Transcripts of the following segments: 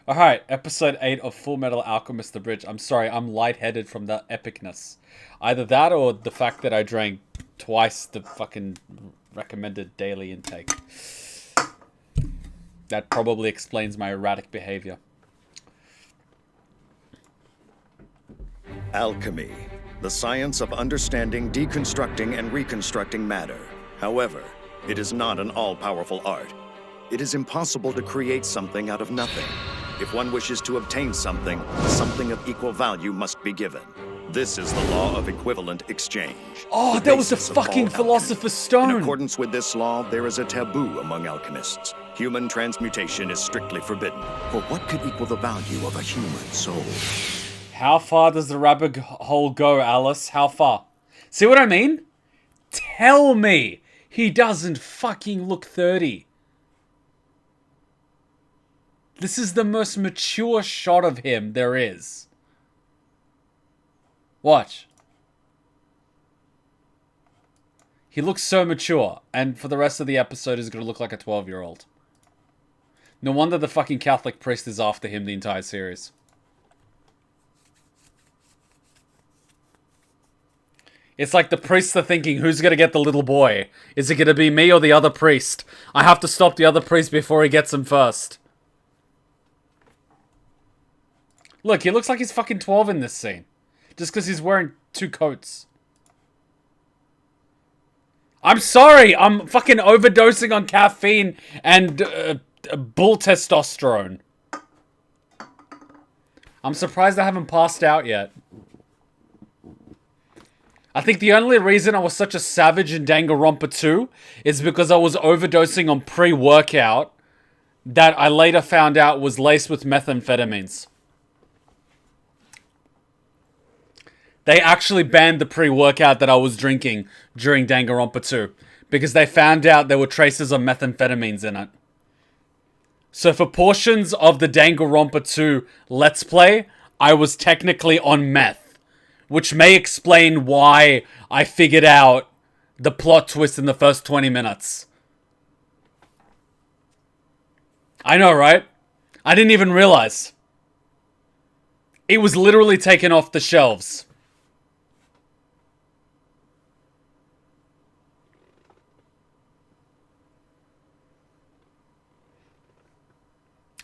Alright, episode 8 of Fullmetal Alchemist the Bridge. I'm sorry, I'm lightheaded from the epicness. Either that or the fact that I drank twice the fucking recommended daily intake. That probably explains my erratic behavior. Alchemy, the science of understanding, deconstructing, and reconstructing matter. However, it is not an all-powerful art. It is impossible to create something out of nothing. If one wishes to obtain something, something of equal value must be given. This is the law of equivalent exchange. Oh, that was a fucking Philosopher's Stone! In accordance with this law, there is a taboo among alchemists. Human transmutation is strictly forbidden. For what could equal the value of a human soul? How far does the rabbit hole go, Alice? How far? See what I mean? Tell me he doesn't fucking look 30. This is the most mature shot of him there is. Watch. He looks so mature, and for the rest of the episode he's gonna look like a 12-year-old. No wonder the fucking Catholic priest is after him the entire series. It's like the priests are thinking, who's gonna get the little boy? Is it gonna be me or the other priest? I have to stop the other priest before he gets him first. Look, he looks like he's fucking 12 in this scene. Just because he's wearing 2 coats. I'm sorry, I'm fucking overdosing on caffeine and bull testosterone. I'm surprised I haven't passed out yet. I think the only reason I was such a savage in Danganronpa 2 is because I was overdosing on pre-workout that I later found out was laced with methamphetamines. They actually banned the pre-workout that I was drinking during Danganronpa 2 because they found out there were traces of methamphetamines in it. So for portions of the Danganronpa 2 Let's Play, I was technically on meth, which may explain why I figured out the plot twist in the first 20 minutes. I know, right? I didn't even realize. It was literally taken off the shelves.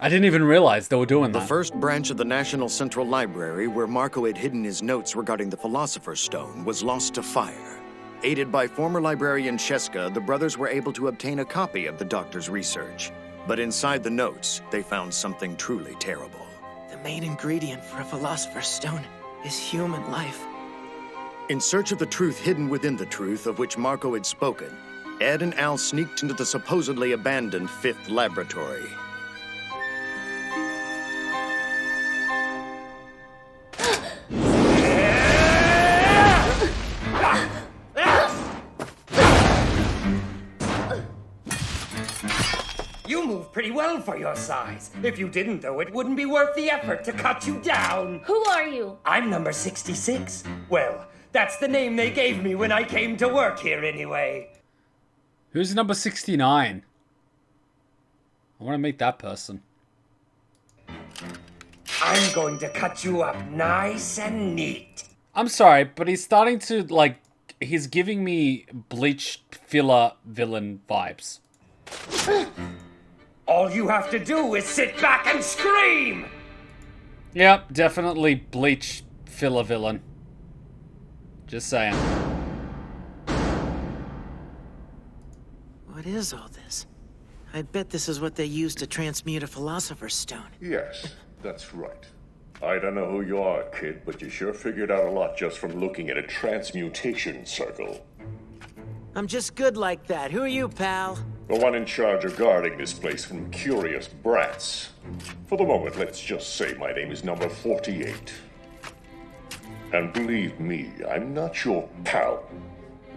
I didn't even realize they were doing that. The first branch of the National Central Library, where Marco had hidden his notes regarding the Philosopher's Stone, was lost to fire. Aided by former librarian Cheska, the brothers were able to obtain a copy of the doctor's research. But inside the notes, they found something truly terrible. The main ingredient for a Philosopher's Stone is human life. In search of the truth hidden within the truth of which Marco had spoken, Ed and Al sneaked into the supposedly abandoned 5th laboratory. You move pretty well for your size. If you didn't, though, it wouldn't be worth the effort to cut you down. Who are you? I'm number 66. Well, that's the name they gave me when I came to work here anyway. Who's number 69? I want to meet that person. I'm going to cut you up nice and neat. I'm sorry, but he's starting to, like, he's giving me Bleach filler villain vibes. All you have to do is sit back and scream! Yep, definitely Bleach filler villain. Just saying. What is all this? I bet this is what they use to transmute a Philosopher's Stone. Yes, that's right. I don't know who you are, kid, but you sure figured out a lot just from looking at a transmutation circle. I'm just good like that. Who are you, pal? The one in charge of guarding this place from curious brats. For the moment, let's just say my name is number 48. And believe me, I'm not your pal.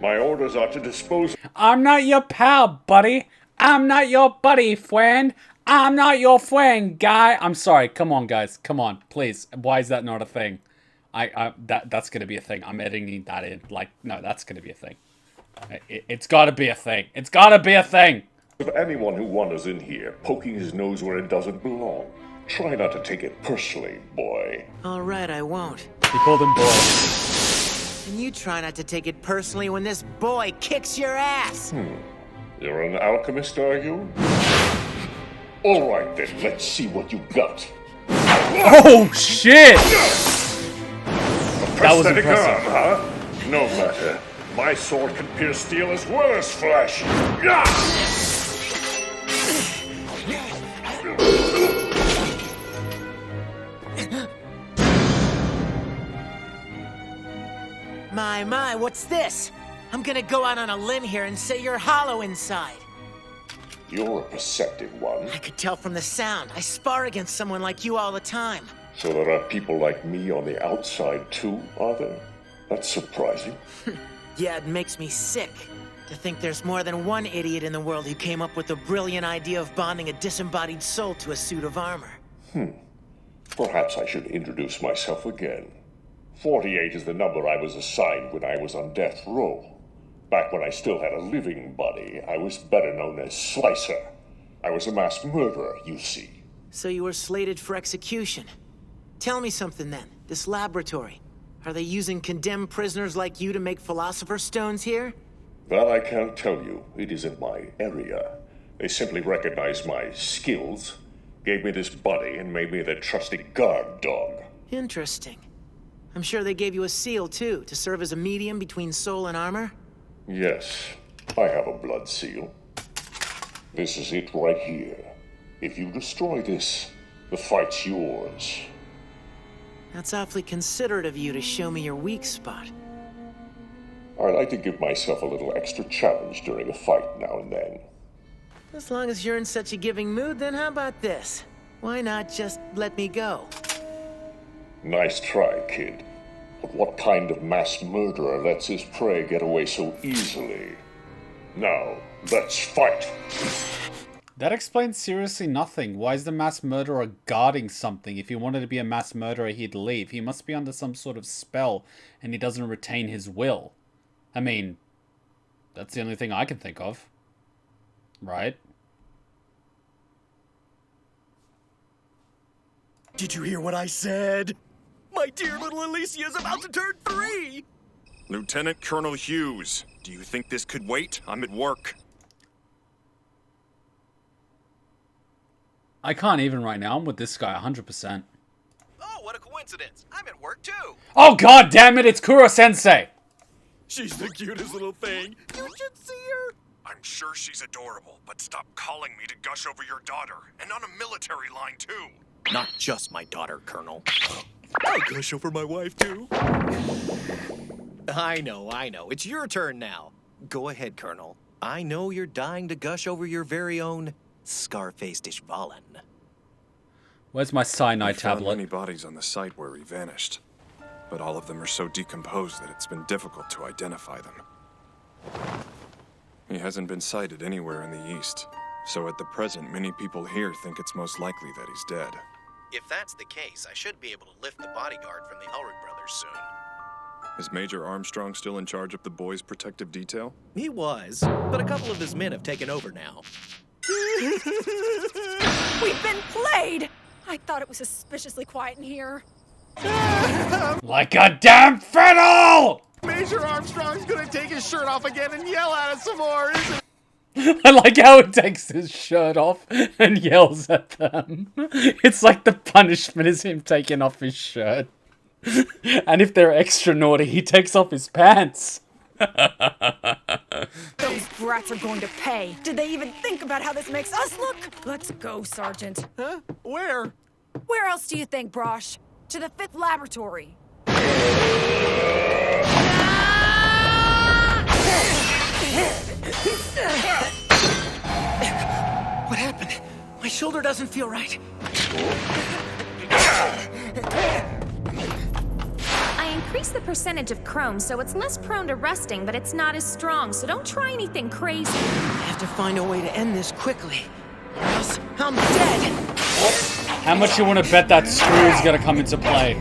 My orders are to dispose... I'm not your pal, buddy. I'm not your buddy, friend. I'm not your friend, guy. I'm sorry. Come on, guys. Come on, please. Why is that not a thing? That's gonna be a thing. I'm editing that in. Like, no, that's gonna be a thing. It's gotta be a thing. It's gotta be a thing. Of anyone who wanders in here, poking his nose where it doesn't belong. Try not to take it personally, boy. All right, I won't. He called him boy. And you try not to take it personally when this boy kicks your ass. You're an alchemist, are you? All right, then, let's see what you got. Oh, shit! That was Prosthetic impressive. arm, huh? No matter. My sword can pierce steel as well as flesh. Yeah! My, what's this? I'm gonna go out on a limb here and say you're hollow inside. You're a perceptive one. I could tell from the sound. I spar against someone like you all the time. So there are people like me on the outside too, are there? That's surprising. Yeah, it makes me sick to think there's more than one idiot in the world who came up with the brilliant idea of bonding a disembodied soul to a suit of armor. Perhaps I should introduce myself again. 48 is the number I was assigned when I was on death row. Back when I still had a living body, I was better known as Slicer. I was a mass murderer, you see. So you were slated for execution. Tell me something then. This laboratory. Are they using condemned prisoners like you to make philosopher's stones here? That I can't tell you. It isn't my area. They simply recognized my skills, gave me this body, and made me their trusted guard dog. Interesting. I'm sure they gave you a seal, too, to serve as a medium between soul and armor? Yes, I have a blood seal. This is it right here. If you destroy this, the fight's yours. That's awfully considerate of you to show me your weak spot. I like to give myself a little extra challenge during a fight now and then. As long as you're in such a giving mood, then how about this? Why not just let me go? Nice try, kid. But what kind of mass murderer lets his prey get away so easily? Now, let's fight! That explains seriously nothing. Why is the mass murderer guarding something? If he wanted to be a mass murderer, he'd leave. He must be under some sort of spell, and he doesn't retain his will. I mean, that's the only thing I can think of. Right? Did you hear what I said? My dear little Emilia is about to turn 3! Lieutenant Colonel Hughes, do you think this could wait? I'm at work. I can't even right now. I'm with this guy 100%. Oh, what a coincidence. I'm at work too. Oh, god damn it, it's Kuro-sensei! She's the cutest little thing. You should see her. I'm sure she's adorable, but stop calling me to gush over your daughter. And on a military line, too. Not just my daughter, Colonel. I'll gush over my wife too. I know. It's your turn now. Go ahead, Colonel. I know you're dying to gush over your very own Scarface Dishvalin. Where's my cyanide We found tablet? many bodies on the site where he vanished, but all of them are so decomposed that it's been difficult to identify them. He hasn't been sighted anywhere in the east, so at the present, many people here think it's most likely that he's dead. If that's the case, I should be able to lift the bodyguard from the Elric brothers soon. Is Major Armstrong still in charge of the boys' protective detail? He was, but a couple of his men have taken over now. We've been played! I thought it was suspiciously quiet in here. Like a damn fiddle! Major Armstrong's gonna take his shirt off again and yell at us some more, isn't it? I like how it takes his shirt off and yells at them. It's like the punishment is him taking off his shirt. And if they're extra naughty, he takes off his pants. Those brats are going to pay. Did they even think about how this makes us look? Let's go, Sergeant. Huh? Where? Where else do you think, Brosh? To the 5th laboratory. What happened? My shoulder doesn't feel right. I increased the percentage of chrome so it's less prone to rusting, but it's not as strong, so don't try anything crazy. I have to find a way to end this quickly, or else I'm dead. How much you want to bet that screw is gonna come into play?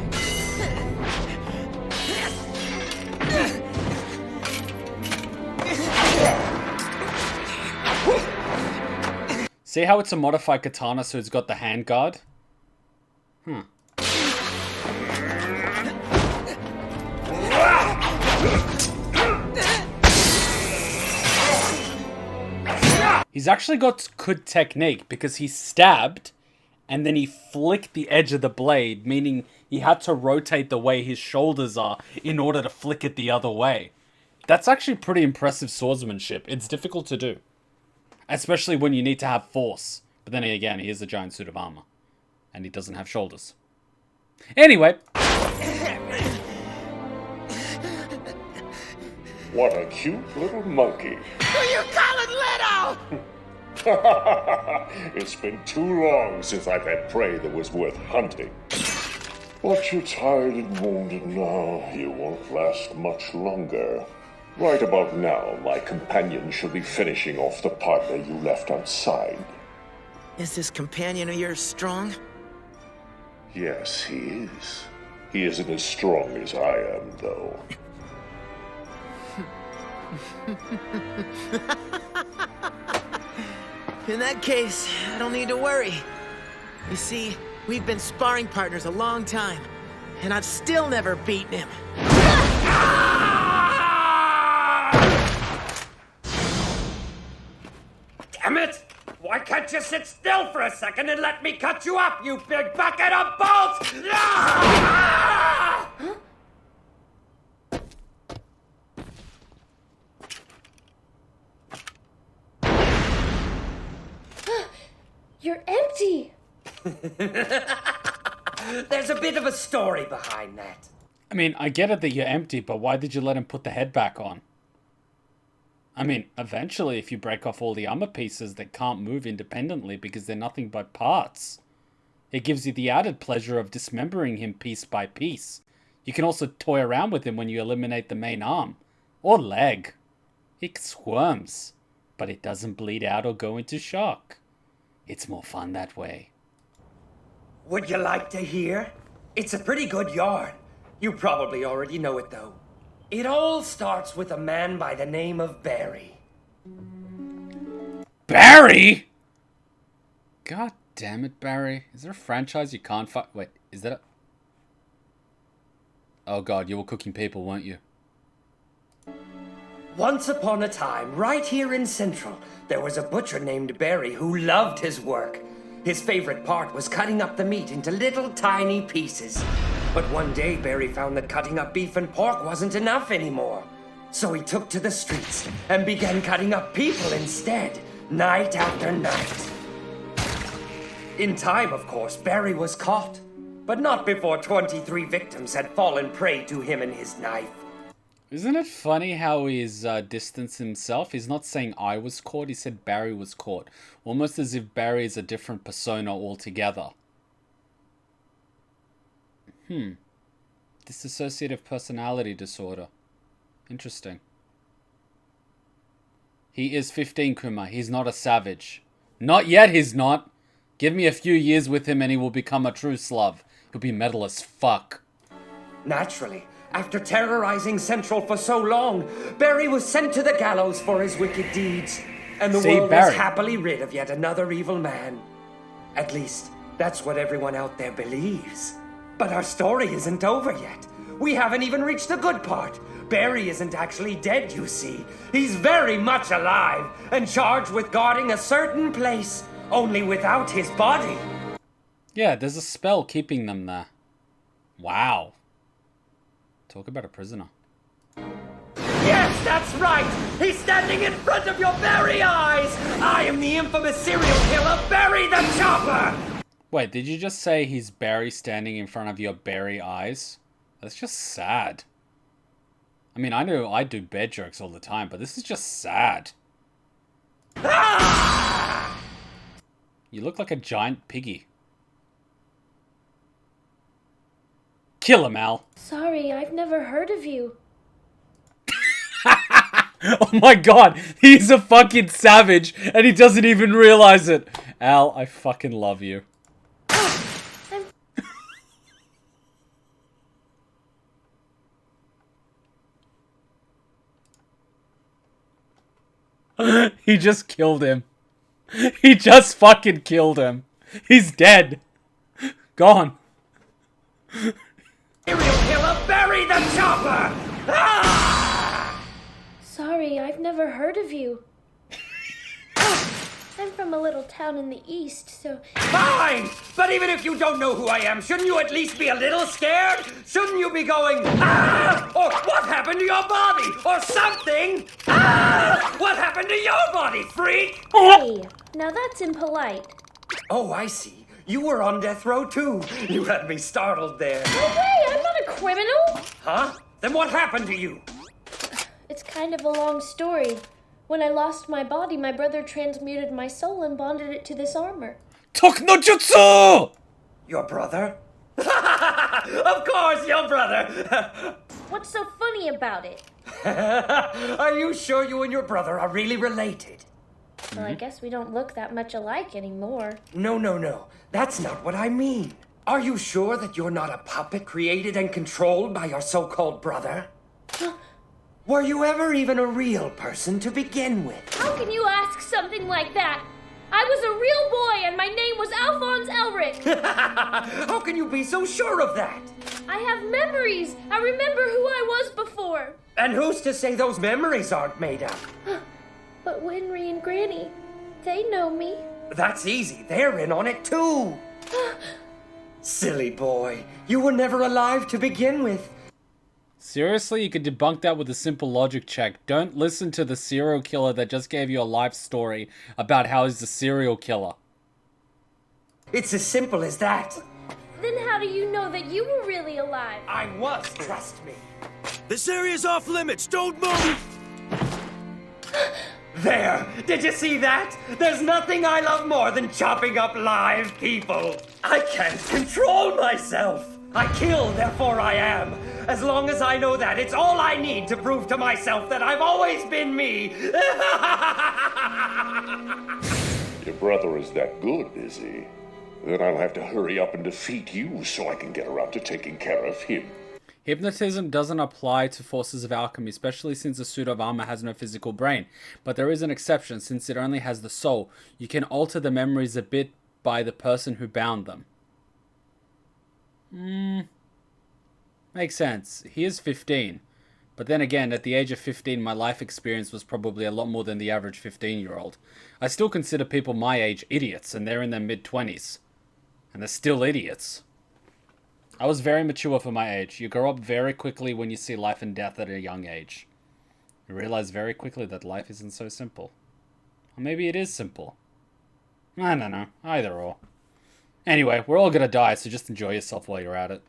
See how it's a modified katana, so it's got the hand guard? He's actually got good technique because he stabbed and then he flicked the edge of the blade, meaning he had to rotate the way his shoulders are in order to flick it the other way. That's actually pretty impressive swordsmanship. It's difficult to do, especially when you need to have force. But then again, he is a giant suit of armor and he doesn't have shoulders. Anyway. What a cute little monkey. Who you calling little? It's been too long since I've had prey that was worth hunting. But you're tired and wounded now. You won't last much longer. Right about now, my companion should be finishing off the partner you left outside. Is this companion of yours strong? Yes, he is. He isn't as strong as I am, though. In that case, I don't need to worry. You see, we've been sparring partners a long time, and I've still never beaten him. Damn it! Why can't you sit still for a second and let me cut you up, you big bucket of bolts? You're empty! There's a bit of a story behind that. I mean, I get it that you're empty, but why did you let him put the head back on? I mean, eventually, if you break off all the armor pieces, they can't move independently because they're nothing but parts. It gives you the added pleasure of dismembering him piece by piece. You can also toy around with him when you eliminate the main arm. Or leg. It squirms, but it doesn't bleed out or go into shock. It's more fun that way. Would you like to hear? It's a pretty good yarn. You probably already know it, though. It all starts with a man by the name of Barry. Barry?! God damn it, Barry. Is there a franchise you can't fight? Wait, is that a... Oh god, you were cooking people, weren't you? Once upon a time, right here in Central, there was a butcher named Barry who loved his work. His favorite part was cutting up the meat into little tiny pieces. But one day, Barry found that cutting up beef and pork wasn't enough anymore. So he took to the streets and began cutting up people instead, night after night. In time, of course, Barry was caught, but not before 23 victims had fallen prey to him and his knife. Isn't it funny how he's distanced himself? He's not saying I was caught, he said Barry was caught. Almost as if Barry is a different persona altogether. Dissociative personality disorder. Interesting. He is 15, Kuma. He's not a savage. Not yet, he's not. Give me a few years with him and he will become a true Slav. He'll be metal as fuck. Naturally. After terrorizing Central for so long, Barry was sent to the gallows for his wicked deeds. And the world was happily rid of yet another evil man. At least, that's what everyone out there believes. But our story isn't over yet. We haven't even reached the good part. Barry isn't actually dead, you see. He's very much alive and charged with guarding a certain place, only without his body. Yeah, there's a spell keeping them there. Wow. Talk about a prisoner. Yes, that's right! He's standing in front of your very eyes! I am the infamous serial killer, Barry the Chopper! Wait, did you just say he's Barry standing in front of your Barry eyes? That's just sad. I mean, I know I do bed jokes all the time, but this is just sad. Ah! You look like a giant piggy. Kill him, Al. Sorry, I've never heard of you. Oh my god, he's a fucking savage, and he doesn't even realize it. Al, I fucking love you. He just killed him. He just fucking killed him. He's dead. Gone. Serial killer, bury the chopper! Ah! Sorry, I've never heard of you. I'm from a little town in the east, so... Fine! But even if you don't know who I am, shouldn't you at least be a little scared? Shouldn't you be going, ah! Or what happened to your body? Or something? Ah! What happened to your body, freak? Hey, now that's impolite. Oh, I see. You were on death row, too. You had me startled there. No way, I'm not a criminal! Huh? Then what happened to you? It's kind of a long story. When I lost my body, my brother transmuted my soul and bonded it to this armor. Toknojutsu! Your brother? Of course, your brother! What's so funny about it? Are you sure you and your brother are really related? Well, I guess we don't look that much alike anymore. No. That's not what I mean. Are you sure that you're not a puppet created and controlled by your so-called brother? Were you ever even a real person to begin with? How can you ask something like that? I was a real boy and my name was Alphonse Elric. How can you be so sure of that? I have memories. I remember who I was before. And who's to say those memories aren't made up? But Henry and Granny, they know me. That's easy. They're in on it too. Silly boy. You were never alive to begin with. Seriously, you could debunk that with a simple logic check. Don't listen to the serial killer that just gave you a life story about how he's a serial killer. It's as simple as that. Then how do you know that you were really alive? I was, trust me. This area's off limits. Don't move! There! Did you see that? There's nothing I love more than chopping up live people. I can't control myself. I kill, therefore I am. As long as I know that, it's all I need to prove to myself that I've always been me. Your brother is that good, is he? Then I'll have to hurry up and defeat you so I can get around to taking care of him. Hypnotism doesn't apply to forces of alchemy, especially since the suit of armor has no physical brain. But there is an exception, since it only has the soul. You can alter the memories a bit by the person who bound them. Makes sense. He is 15. But then again, at the age of 15, my life experience was probably a lot more than the average 15-year-old. I still consider people my age idiots, and they're in their mid-20s. And they're still idiots. I was very mature for my age. You grow up very quickly when you see life and death at a young age. You realize very quickly that life isn't so simple. Or maybe it is simple. I don't know. Either or. Anyway, we're all gonna die, so just enjoy yourself while you're at it.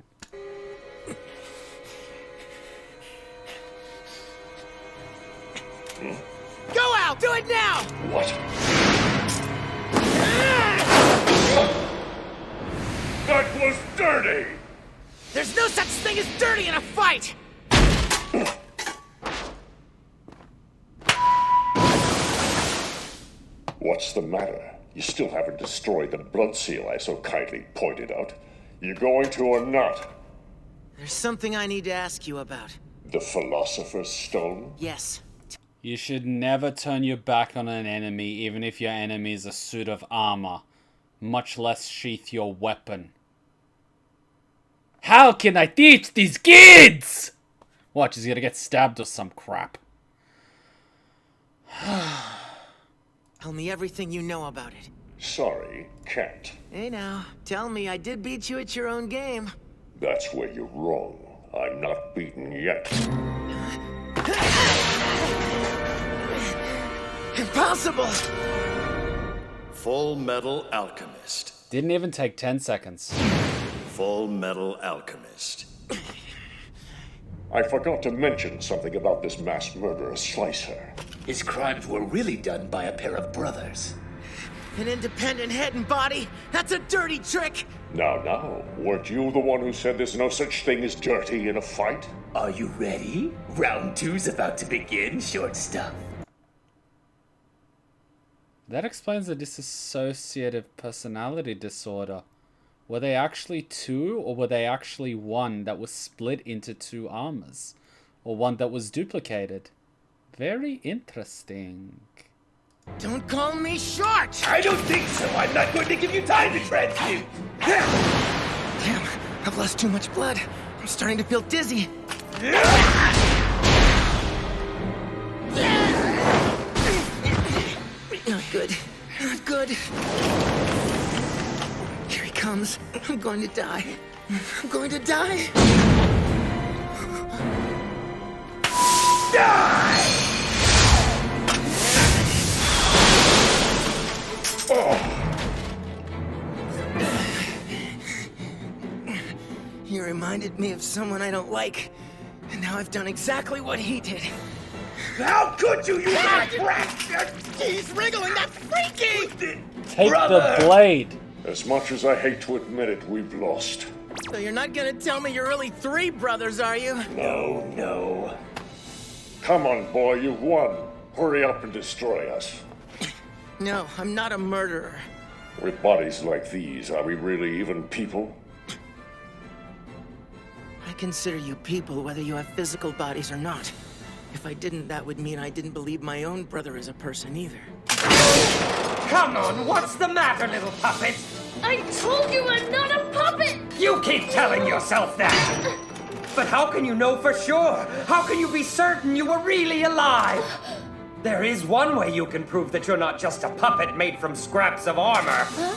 Go out! Do it now! What? That was dirty! There's no such thing as dirty in a fight! What's the matter? You still haven't destroyed the blood seal I so kindly pointed out. You going to or not? There's something I need to ask you about. The Philosopher's Stone? Yes. You should never turn your back on an enemy, even if your enemy is a suit of armor. Much less sheath your weapon. How can I teach these kids? Watch, he's gonna get stabbed or some crap. Tell me everything you know about it. Sorry, can't. Hey now, tell me I did beat you at your own game. That's where you're wrong. I'm not beaten yet. Impossible! Fullmetal Alchemist. Didn't even take 10 seconds. Fullmetal Alchemist. I forgot to mention something about this mass murderer Slicer. His crimes were really done by a pair of brothers. An independent head and body? That's a dirty trick! Now, weren't you the one who said there's no such thing as dirty in a fight? Are you ready? Round 2's about to begin, short stuff. That explains the dissociative personality disorder. Were they actually two, or were they actually one that was split into two armors? Or one that was duplicated? Very interesting. Don't call me short! I don't think so. I'm not going to give you time to transmute. Damn, I've lost too much blood. I'm starting to feel dizzy. Not good. Not good. Here he comes. I'm going to die. I'm going to die. Die! He reminded me of someone I don't like. And now I've done exactly what he did. How could you, you little brat? He's wriggling, that's freaky! Take the blade. As much as I hate to admit it, we've lost. So you're not gonna tell me you're really 3 brothers, are you? No. Come on, boy, you've won. Hurry up and destroy us. No, I'm not a murderer. With bodies like these, are we really even people? I consider you people whether you have physical bodies or not. If I didn't, that would mean I didn't believe my own brother is a person either. Come on, what's the matter, little puppet? I told you I'm not a puppet! You keep telling yourself that! But how can you know for sure? How can you be certain you were really alive? There is one way you can prove that you're not just a puppet made from scraps of armor. Huh?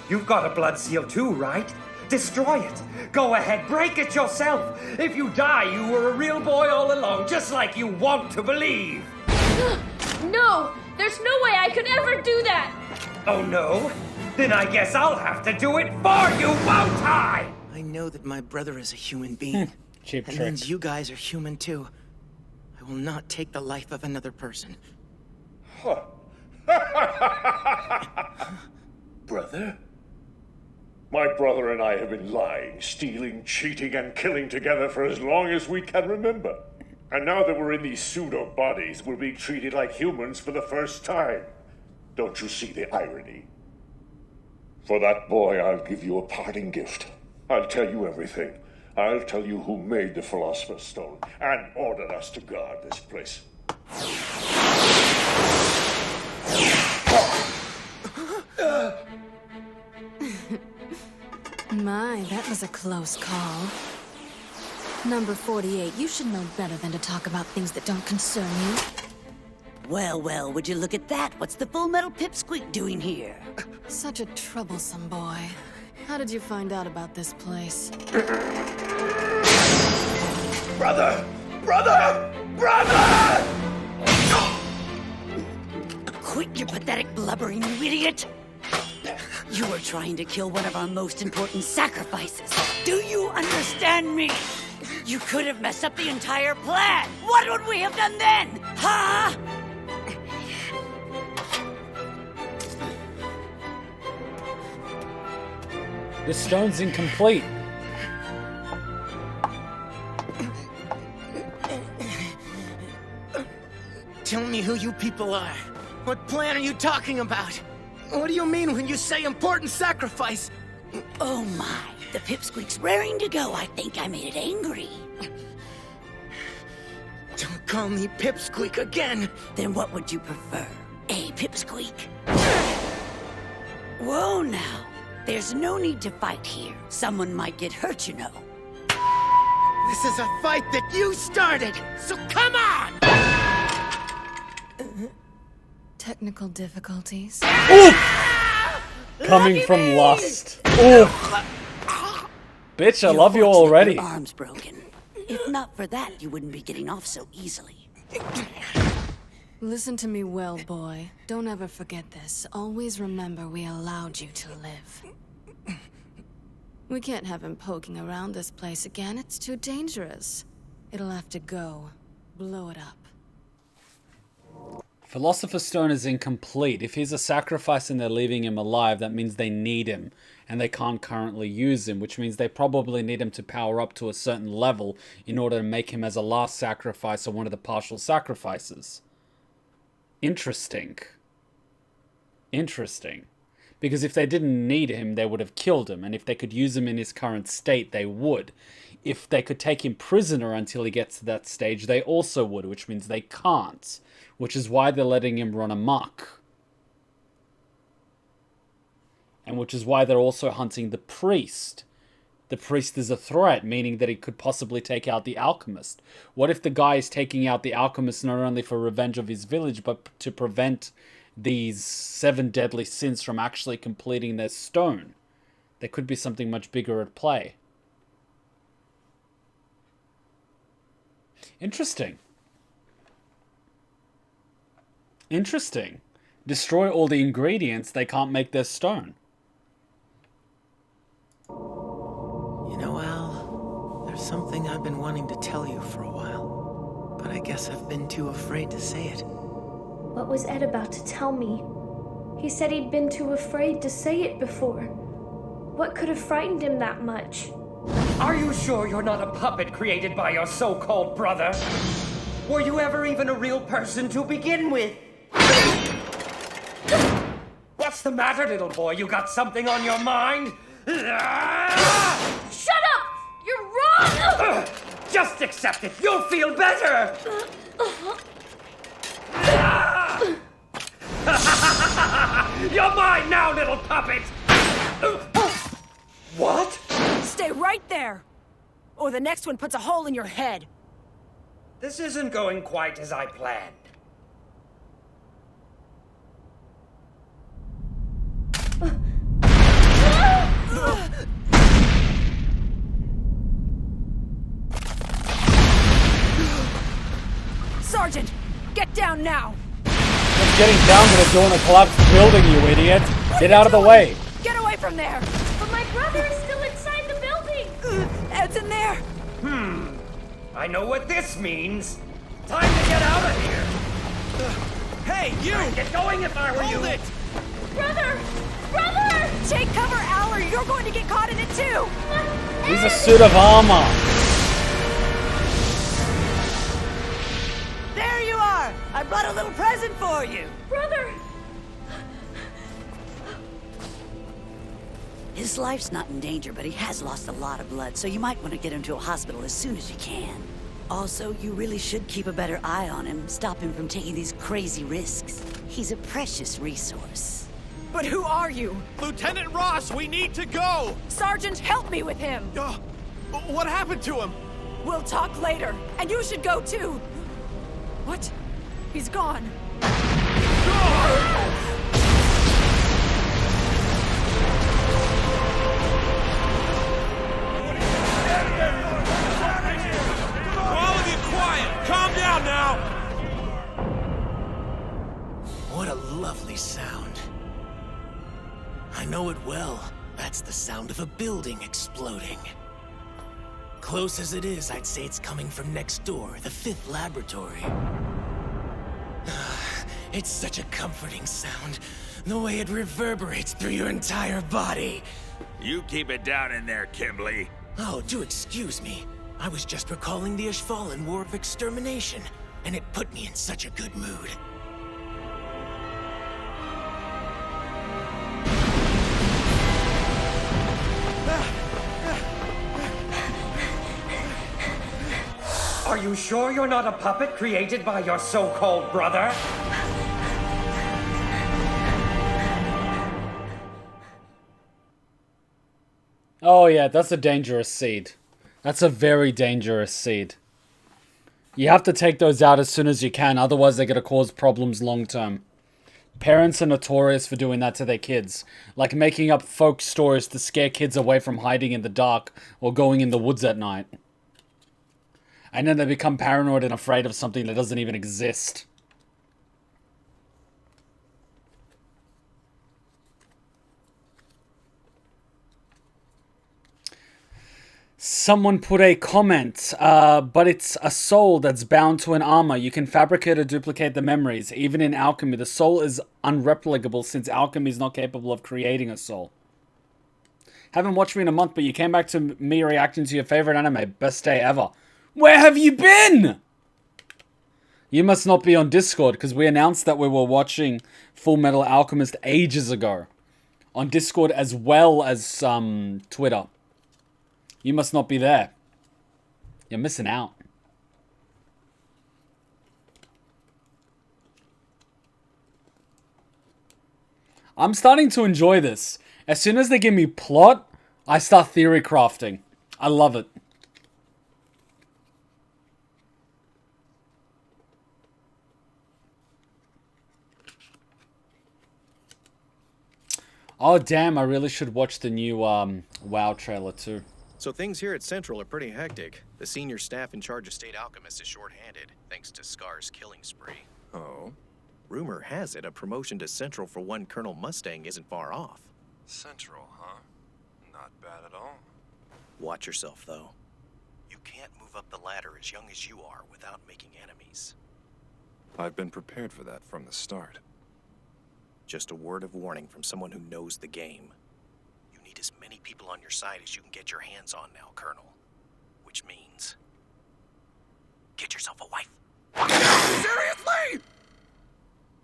You've got a blood seal too, right? Destroy it. Go ahead, break it yourself. If you die, you were a real boy all along, just like you want to believe. No! There's no way I could ever do that! Oh, no? Then I guess I'll have to do it for you, won't I? I know that my brother is a human being. Cheap that trick. means you guys are human too. I will not take the life of another person. Brother? My brother and I have been lying, stealing, cheating, and killing together for as long as we can remember. And now that we're in these pseudo-bodies, we're being treated like humans for the first time. Don't you see the irony? For that boy, I'll give you a parting gift. I'll tell you everything. I'll tell you who made the Philosopher's Stone and ordered us to guard this place. My, that was a close call. Number 48, you should know better than to talk about things that don't concern you. Well, well, would you look at that? What's the Fullmetal Pipsqueak doing here? Such a troublesome boy. How did you find out about this place? Brother! Brother! Brother! Quit your pathetic blubbering, you idiot! You were trying to kill one of our most important sacrifices. Do you understand me? You could have messed up the entire plan. What would we have done then? Huh? The stone's incomplete. Tell me who you people are. What plan are you talking about? What do you mean when you say important sacrifice? Oh my, the Pipsqueak's raring to go. I think I made it angry. Don't call me Pipsqueak again. Then what would you prefer? A Pipsqueak? Whoa now. There's no need to fight here. Someone might get hurt, you know. This is a fight that you started, so come on! Technical difficulties. Coming from lust. Oof. Bitch, I love you already. Your arm's broken. If not for that, you wouldn't be getting off so easily. Listen to me well, boy. Don't ever forget this. Always remember we allowed you to live. We can't have him poking around this place again. It's too dangerous. It'll have to go. Blow it up. Philosopher's Stone is incomplete. If he's a sacrifice and they're leaving him alive, that means they need him. And they can't currently use him, which means they probably need him to power up to a certain level in order to make him as a last sacrifice or one of the partial sacrifices. Interesting. Interesting. Because if they didn't need him, they would have killed him. And if they could use him in his current state, they would. If they could take him prisoner until he gets to that stage, they also would, which means they can't. Which is why they're letting him run amok. And which is why they're also hunting the priest. The priest is a threat, meaning that he could possibly take out the alchemist. What if the guy is taking out the alchemist not only for revenge of his village, but to prevent these 7 deadly sins from actually completing their stone? There could be something much bigger at play. Interesting. Interesting. Destroy all the ingredients, they can't make their stone. You know, Al, there's something I've been wanting to tell you for a while, but I guess I've been too afraid to say it. What was Ed about to tell me? He said he'd been too afraid to say it before. What could have frightened him that much? Are you sure you're not a puppet created by your so-called brother? Were you ever even a real person to begin with? What's the matter, little boy? You got something on your mind? Shut up! You're wrong! Just accept it. You'll feel better. You're mine now, little puppet! What? Stay right there! Or the next one puts a hole in your head. This isn't going quite as I planned. Sergeant, get down now! Just getting down to the door in a collapsed building, you idiot! Get out of the way! Get away from there! But my brother is still inside the building! Ed's in there! I know what this means. Time to get out of here. Hey, you! I'd get going if I were you. Hold it! Brother! Brother! Take cover, Al, or you're going to get caught in it too! He's a suit of armor! There you are! I brought a little present for you! Brother! His life's not in danger, but he has lost a lot of blood, so you might want to get him to a hospital as soon as you can. Also, you really should keep a better eye on him, stop him from taking these crazy risks. He's a precious resource. But who are you? Lieutenant Ross, we need to go! Sergeant, help me with him! What happened to him? We'll talk later, and you should go too! What? He's gone. All of you quiet! Calm down now! What a lovely sound. I know it well. That's the sound of a building exploding. Close as it is, I'd say it's coming from next door, the 5th laboratory. It's such a comforting sound. The way it reverberates through your entire body. You keep it down in there, Kimberly. Oh, do excuse me. I was just recalling the Ishvalan War of Extermination, and it put me in such a good mood. Are you sure you're not a puppet created by your so-called brother? Oh yeah, that's a dangerous seed. That's a very dangerous seed. You have to take those out as soon as you can, otherwise they're going to cause problems long term. Parents are notorious for doing that to their kids, like making up folk stories to scare kids away from hiding in the dark or going in the woods at night. And then they become paranoid and afraid of something that doesn't even exist. Someone put a comment, but it's a soul that's bound to an armor. You can fabricate or duplicate the memories. Even in alchemy, the soul is unreplicable since alchemy is not capable of creating a soul. Haven't watched me in a month, but you came back to me reacting to your favorite anime. Best day ever. Where have you been? You must not be on Discord, because we announced that we were watching Fullmetal Alchemist ages ago. On Discord as well as Twitter. You must not be there. You're missing out. I'm starting to enjoy this. As soon as they give me plot, I start theory crafting. I love it. Oh, damn, I really should watch the new WoW trailer, too. So things here at Central are pretty hectic. The senior staff in charge of State Alchemist is short-handed, thanks to Scar's killing spree. Oh? Rumor has it a promotion to Central for one Colonel Mustang isn't far off. Central, huh? Not bad at all. Watch yourself, though. You can't move up the ladder as young as you are without making enemies. I've been prepared for that from the start. Just a word of warning from someone who knows the game. You need as many people on your side as you can get your hands on now, Colonel. Which means... get yourself a wife. Seriously?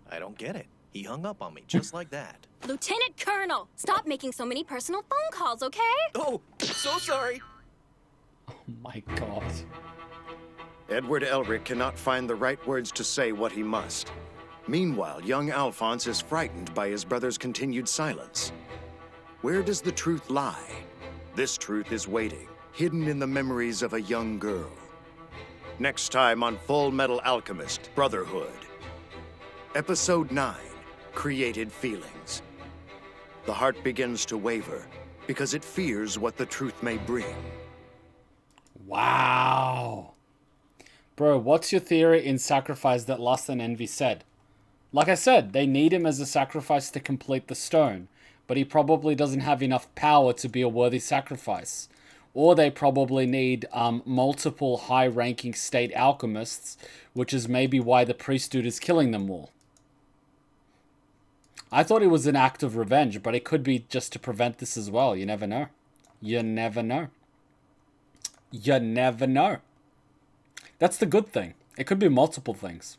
I don't get it. He hung up on me just like that. Lieutenant Colonel, stop making so many personal phone calls, okay? Oh, so sorry. Oh my god. Edward Elric cannot find the right words to say what he must. Meanwhile, young Alphonse is frightened by his brother's continued silence. Where does the truth lie? This truth is waiting, hidden in the memories of a young girl. Next time on Fullmetal Alchemist Brotherhood. Episode 9, Created Feelings. The heart begins to waver because it fears what the truth may bring. Wow. Bro, what's your theory in Sacrifice that Lust and Envy said? Like I said, they need him as a sacrifice to complete the stone, but he probably doesn't have enough power to be a worthy sacrifice. Or they probably need multiple high-ranking state alchemists, which is maybe why the priesthood is killing them all. I thought it was an act of revenge, but it could be just to prevent this as well. You never know. You never know. You never know. That's the good thing. It could be multiple things.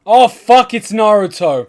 Oh, fuck, it's Naruto.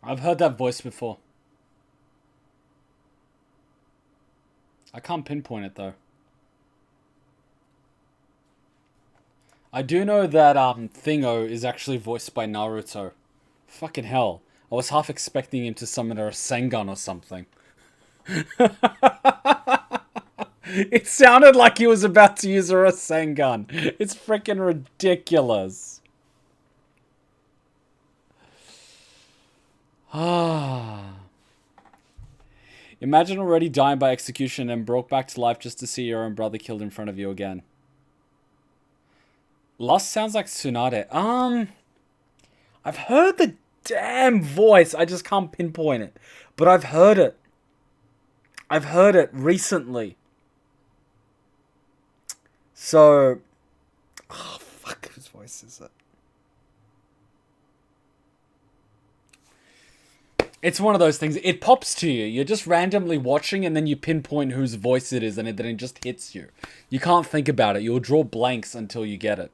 I've heard that voice before. I can't pinpoint it though. I do know that Thingo is actually voiced by Naruto. Fucking hell. I was half expecting him to summon a Rasengan or something. It sounded like he was about to use a Rasengan. It's freaking ridiculous. Imagine already dying by execution and brought back to life just to see your own brother killed in front of you again. Lust sounds like Tsunade. I've heard the damn voice. I just can't pinpoint it. But I've heard it. I've heard it recently. So... oh, fuck. Whose voice is it? It's one of those things. It pops to you. You're just randomly watching and then you pinpoint whose voice it is and then it just hits you. You can't think about it. You'll draw blanks until you get it.